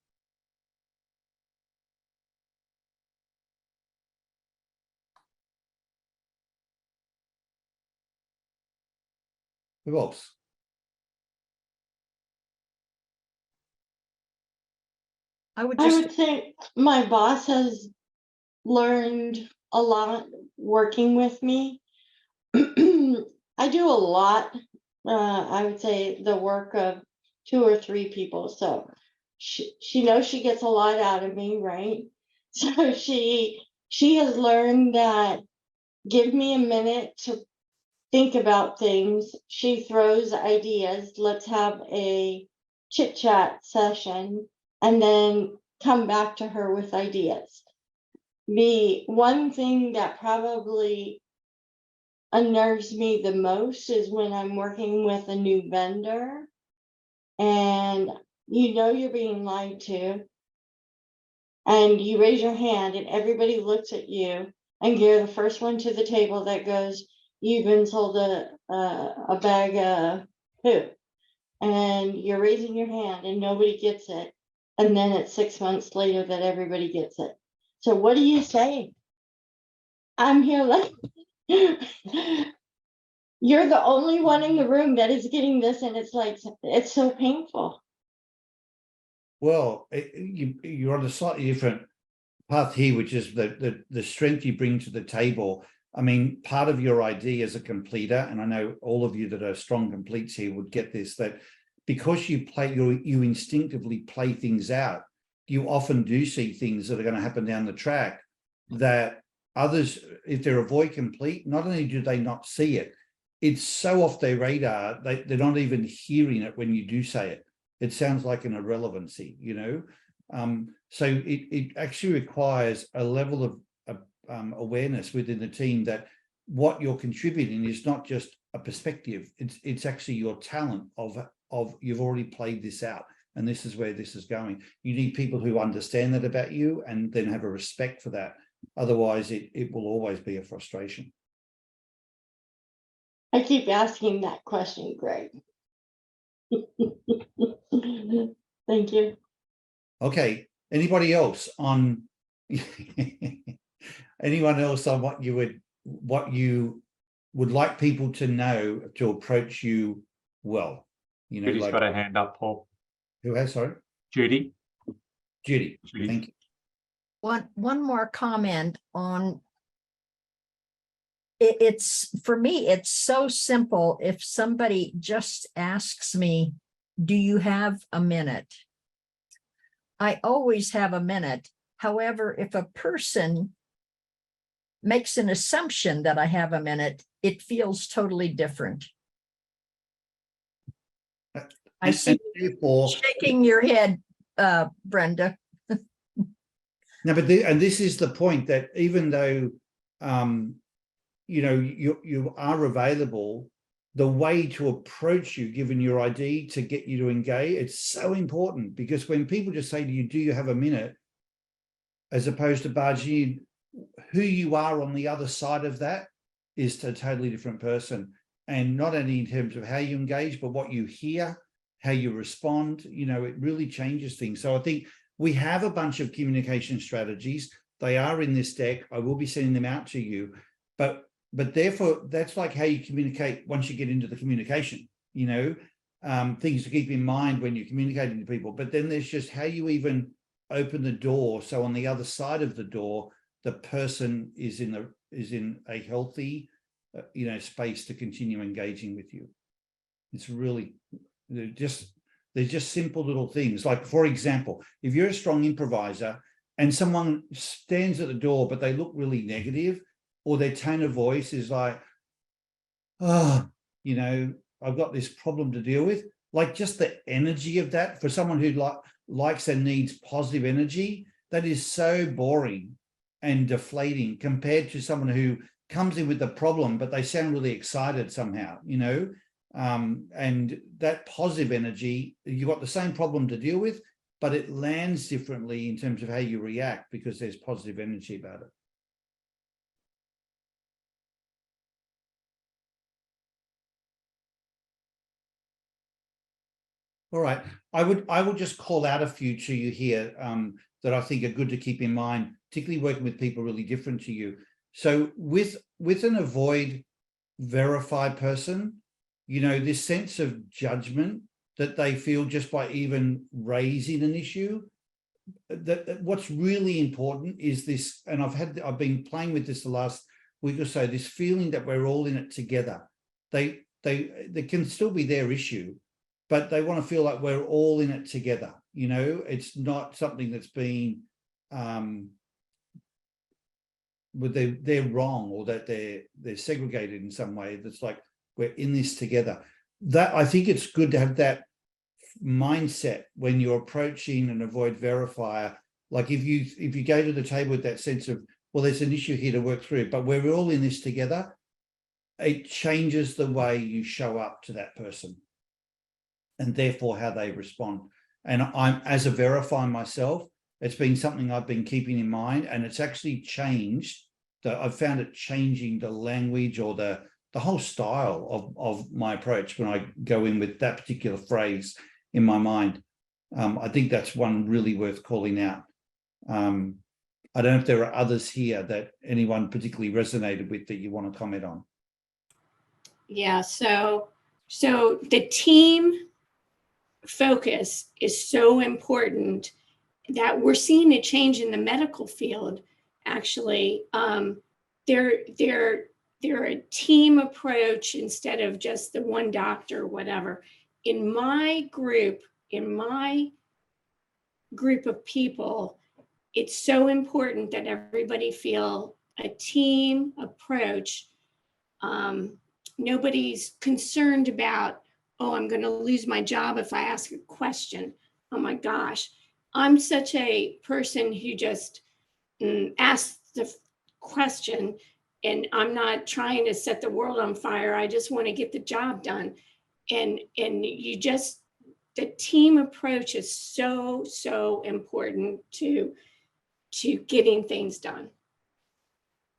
S1: Who else?
S7: I would say my boss has learned a lot working with me. I do a lot. I would say the work of 2 or 3 people. So she knows she gets a lot out of me, right? So she has learned that give me a minute to think about things. She throws ideas. Let's have a chit chat session and then come back to her with ideas. The one thing that probably unnerves me the most is when I'm working with a new vendor and you know you're being lied to, and you raise your hand and everybody looks at you and you're the first one to the table that goes, you've been sold a bag of poop, and you're raising your hand and nobody gets it, and then it's 6 months later that everybody gets it. So what do you say? I'm here like you're the only one in the room that is getting this, and it's like, it's so painful.
S1: Well, you're on a slightly different path here, which is the strength you bring to the table. I mean, part of your ID as a completer, and I know all of you that are strong completes here would get this, that because you instinctively play things out, you often do see things that are going to happen down the track that others, if they're a void complete, not only do they not see it, it's so off their radar, they're not even hearing it when you do say it. It sounds like an irrelevancy, you know? So it actually requires a level of awareness within the team that what you're contributing is not just a perspective, it's actually your talent of you've already played this out, and this is where this is going. You need people who understand that about you and then have a respect for that. Otherwise, it will always be a frustration.
S7: I keep asking that question, Greg. Thank you.
S1: Okay, anybody else on anyone else on what you would like people to know to approach you well? You know,
S2: Judy's
S1: like,
S2: got a hand up, Paul.
S1: who has? Sorry,
S2: Judy.
S1: Judy. Thank you.
S9: One more comment on it's for me, it's so simple. If somebody just asks me, do you have a minute? I always have a minute. However, if a person makes an assumption that I have a minute, it feels totally different. I see you shaking your head, Brenda.
S1: No, but and this is the point, that even though you know you are available, the way to approach you, given your ID, to get you to engage, it's so important, because when people just say to you, do you have a minute, as opposed to barging in, who you are on the other side of that is a totally different person. And not only in terms of how you engage, but what you hear, how you respond, you know, it really changes things. So I think we have a bunch of communication strategies. They are in this deck. I will be sending them out to you, but therefore that's like how you communicate once you get into the communication, you know, things to keep in mind when you're communicating to people. But then there's just how you even open the door. So on the other side of the door, the person is in a healthy, you know, space to continue engaging with you. It's really, they're just simple little things. Like, for example, if you're a strong improviser and someone stands at the door, but they look really negative, or their tone of voice is like, oh, you know, I've got this problem to deal with. Like, just the energy of that, for someone who likes and needs positive energy, that is so boring and deflating compared to someone who comes in with the problem, but they sound really excited somehow, you know. And that positive energy, you've got the same problem to deal with, but it lands differently in terms of how you react because there's positive energy about it. All right, I will just call out a few to you here that I think are good to keep in mind, particularly working with people really different to you. So with an avoid verify person, you know, this sense of judgment that they feel just by even raising an issue, that what's really important is this, and I've been playing with this the last week or so, this feeling that we're all in it together. They can still be their issue, but they want to feel like we're all in it together. You know, it's not something that's been they're wrong, or that they're segregated in some way. That's like, we're in this together. That, I think it's good to have that mindset when you're approaching an avoid verifier. Like if you go to the table with that sense of, well, there's an issue here to work through, but we're all in this together, it changes the way you show up to that person and therefore how they respond. And I'm, as a verifier myself, it's been something I've been keeping in mind, and it's actually changed. I've found it changing the language or the whole style of my approach when I go in with that particular phrase in my mind. I think that's one really worth calling out. I don't know if there are others here that anyone particularly resonated with that you want to comment on.
S5: Yeah, so the team focus is so important that we're seeing a change in the medical field. Actually, they're a team approach instead of just the one doctor or whatever. In my group of people, it's so important that everybody feel a team approach. Nobody's concerned about, oh, I'm going to lose my job if I ask a question. Oh my gosh, I'm such a person who just asks the question, and I'm not trying to set the world on fire. I just want to get the job done. And you just, the team approach is so important to getting things done.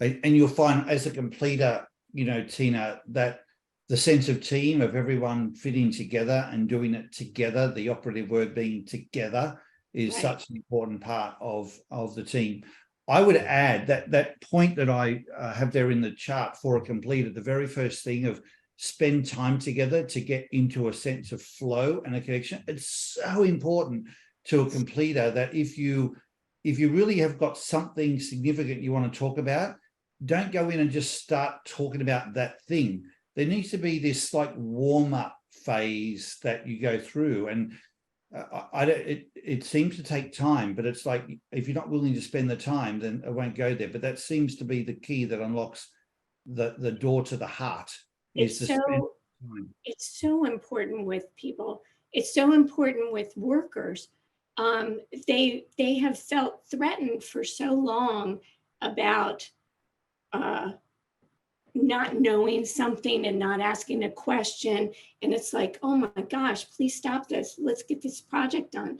S1: And you'll find as a completer, you know, Tina, that the sense of team, of everyone fitting together and doing it together, the operative word being together, is
S5: Right.
S1: such an important part of the team. I would add that point that I have there in the chart for a completer, the very first thing of spend time together to get into a sense of flow and a connection. It's so important to a completer that if you really have got something significant you want to talk about, don't go in and just start talking about that thing. There needs to be this like warm-up phase that you go through, and it seems to take time, but it's like, if you're not willing to spend the time, then it won't go there. But that seems to be the key that unlocks the door to the heart.
S5: It's so important with people. It's so important with workers. They have felt threatened for so long about not knowing something and not asking a question. And it's like, oh my gosh, please stop this. Let's get this project done.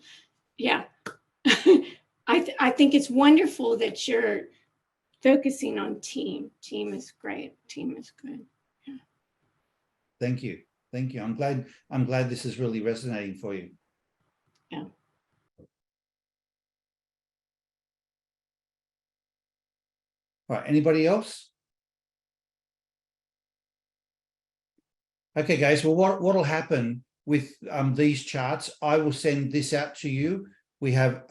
S5: Yeah. I think it's wonderful that you're focusing on team. Team is great. Team is good. Yeah.
S1: Thank you. Thank you. I'm glad this is really resonating for you.
S5: Yeah.
S1: All right. Anybody else? Okay, guys. Well, what'll happen with these charts, I will send this out to you. We have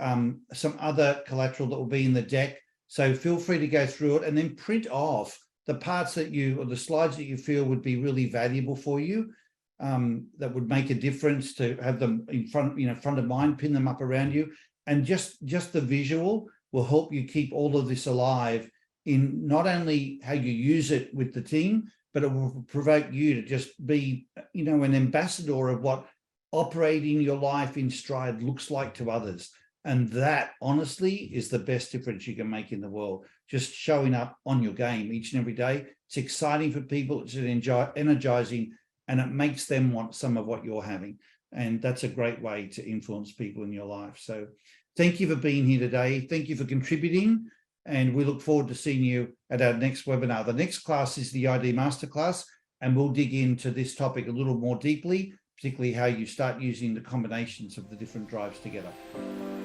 S1: some other collateral that will be in the deck. So feel free to go through it and then print off the parts that you, or the slides that you feel would be really valuable for you, that would make a difference, to have them in front, front of mind, pin them up around you. And just the visual will help you keep all of this alive in not only how you use it with the team, but it will provoke you to just be, an ambassador of what operating your life in stride looks like to others. And that, honestly, is the best difference you can make in the world. Just showing up on your game each and every day. It's exciting for people. It's energizing, and it makes them want some of what you're having. And that's a great way to influence people in your life. So thank you for being here today. Thank you for contributing. And we look forward to seeing you at our next webinar. The next class is the ID Masterclass, and we'll dig into this topic a little more deeply, particularly how you start using the combinations of the different drives together.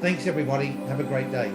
S1: Thanks, everybody. Have a great day.